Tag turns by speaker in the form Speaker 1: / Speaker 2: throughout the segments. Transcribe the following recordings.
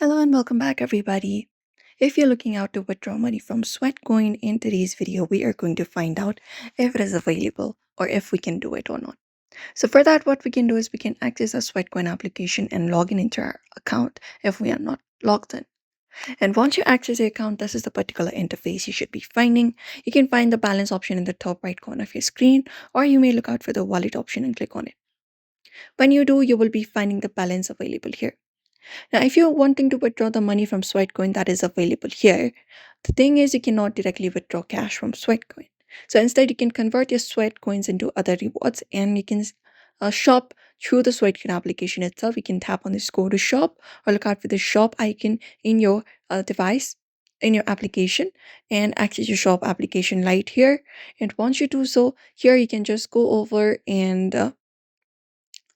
Speaker 1: Hello and welcome back, everybody. If you're looking out to withdraw money from Sweatcoin, in today's video, we are going to find out if it is available or if we can do it or not. So for that, what we can do is we can access our Sweatcoin application and log in into our account if we are not logged in. And once you access your account, this is the particular interface you should be finding. You can find the balance option in the top right corner of your screen, or you may look out for the wallet option and click on it. When you do, you will be finding the balance available here. Now, if you're wanting to withdraw the money from Sweatcoin that is available here, the thing is you cannot directly withdraw cash from Sweatcoin. So instead, you can convert your Sweatcoins into other rewards and you can shop through the Sweatcoin application itself. You can tap on this go to shop or look out for the shop icon in your device, in your application, and access your shop application right here. And once you do so, here you can just go over and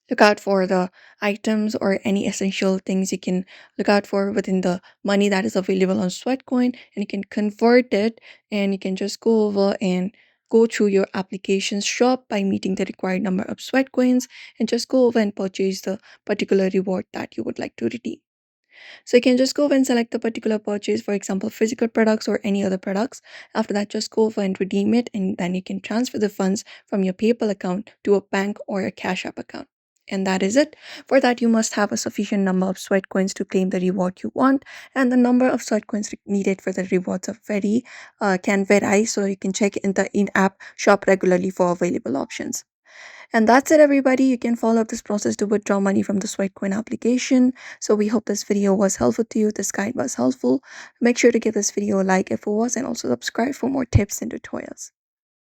Speaker 1: look out for the items or any essential things you can look out for within the money that is available on Sweatcoin, and you can convert it, and you can just go over and go through your application's shop by meeting the required number of Sweatcoins and just go over and purchase the particular reward that you would like to redeem. So you can just go over and select the particular purchase, for example, physical products or any other products. After that, just go over and redeem it, and then you can transfer the funds from your PayPal account to a bank or a Cash App account. And that is it. For that, you must have a sufficient number of sweat coins to claim the reward you want, and the number of sweat coins needed for the rewards are can vary. So you can check in the in-app shop regularly for available options. And that's it, everybody. You can follow up this process to withdraw money from the Sweatcoin application. So we hope this video was helpful to you. This guide was helpful. Make sure to give this video a like if it was, and also subscribe for more tips and tutorials.